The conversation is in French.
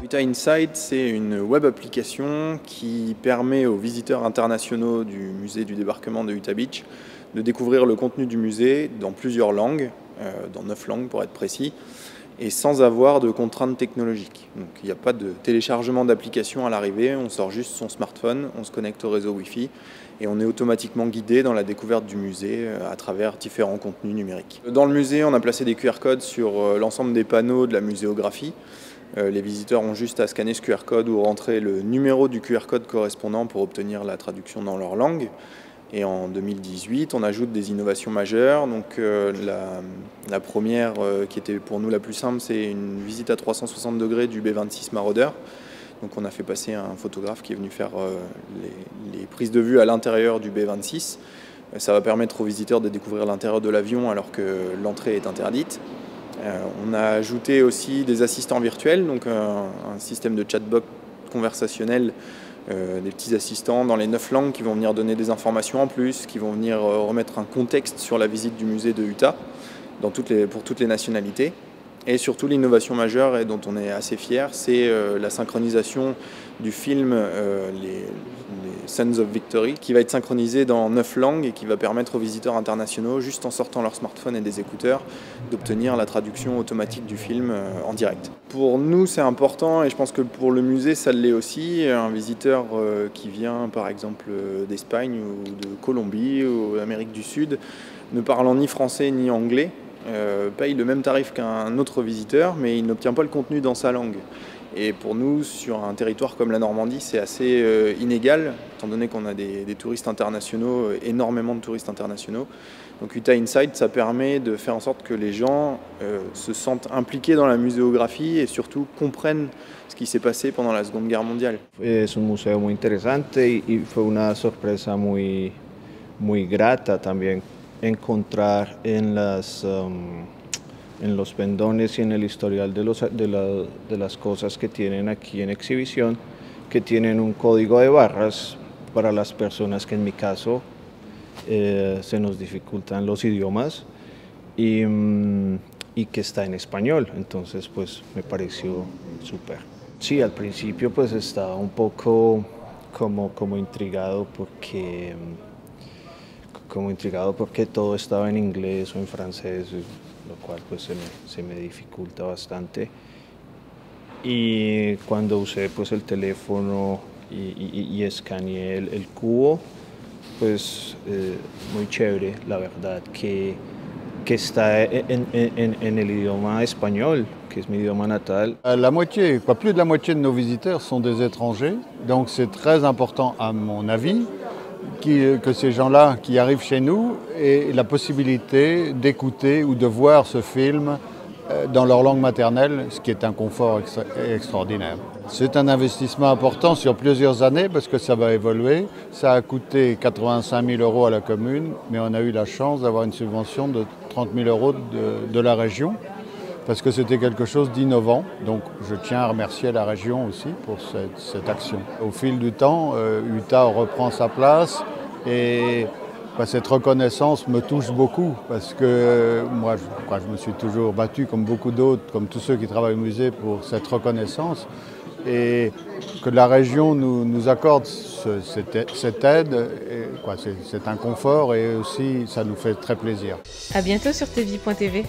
Utah Insight, c'est une web application qui permet aux visiteurs internationaux du musée du débarquement de Utah Beach de découvrir le contenu du musée dans plusieurs langues, dans 9 langues pour être précis, et sans avoir de contraintes technologiques. Donc il n'y a pas de téléchargement d'application à l'arrivée, on sort juste son smartphone, on se connecte au réseau Wi-Fi et on est automatiquement guidé dans la découverte du musée à travers différents contenus numériques. Dans le musée, on a placé des QR codes sur l'ensemble des panneaux de la muséographie. Les visiteurs ont juste à scanner ce QR code ou rentrer le numéro du QR code correspondant pour obtenir la traduction dans leur langue. Et en 2018, on ajoute des innovations majeures. Donc, la première, qui était pour nous la plus simple, c'est une visite à 360 degrés du B26 Marauder. Donc on a fait passer un photographe qui est venu faire les prises de vue à l'intérieur du B26. Ça va permettre aux visiteurs de découvrir l'intérieur de l'avion alors que l'entrée est interdite. On a ajouté aussi des assistants virtuels, donc un système de chatbot conversationnel, des petits assistants dans les 9 langues qui vont venir donner des informations en plus, qui vont venir remettre un contexte sur la visite du musée de Utah pour toutes les nationalités. Et surtout l'innovation majeure et dont on est assez fier, c'est la synchronisation du film les Sons of Victory, qui va être synchronisé dans 9 langues et qui va permettre aux visiteurs internationaux, juste en sortant leur smartphone et des écouteurs, d'obtenir la traduction automatique du film en direct. Pour nous, c'est important et je pense que pour le musée, ça l'est aussi. Un visiteur qui vient par exemple d'Espagne ou de Colombie ou d'Amérique du Sud, ne parlant ni français ni anglais, paye le même tarif qu'un autre visiteur, mais il n'obtient pas le contenu dans sa langue. Et pour nous, sur un territoire comme la Normandie, c'est assez inégal, étant donné qu'on a des touristes internationaux, énormément de touristes internationaux. Donc Utah Insight, ça permet de faire en sorte que les gens se sentent impliqués dans la muséographie et surtout comprennent ce qui s'est passé pendant la Seconde Guerre mondiale. Es un museo muy interesante y fue una sorpresa muy grata también encontrar en los pendones y en el historial de las cosas que tienen aquí en exhibición, que tienen un código de barras para las personas que en mi caso se nos dificultan los idiomas y que está en español, entonces pues me pareció súper. Sí, al principio pues estaba un poco como intrigado porque todo estaba en inglés o en francés, lo cual pues se me dificulta bastante. Y cuando usé pues el teléfono y escaneé el cubo, pues muy chévere, la verdad, que está en el idioma espagnol, que es mi idioma natal. La moitié, pas plus de la moitié de nos visiteurs sont des étrangers, donc c'est très important à mon avis que ces gens-là qui arrivent chez nous aient la possibilité d'écouter ou de voir ce film dans leur langue maternelle, ce qui est un confort extraordinaire. C'est un investissement important sur plusieurs années parce que ça va évoluer. Ça a coûté 85 000 € à la commune, mais on a eu la chance d'avoir une subvention de 30 000 € de la région parce que c'était quelque chose d'innovant. Donc je tiens à remercier la région aussi pour cette action. Au fil du temps, Utah reprend sa place et cette reconnaissance me touche beaucoup parce que moi, je me suis toujours battu comme beaucoup d'autres, comme tous ceux qui travaillent au musée pour cette reconnaissance et que la région nous accorde cette aide, c'est un confort et aussi ça nous fait très plaisir. À bientôt sur tv.tv.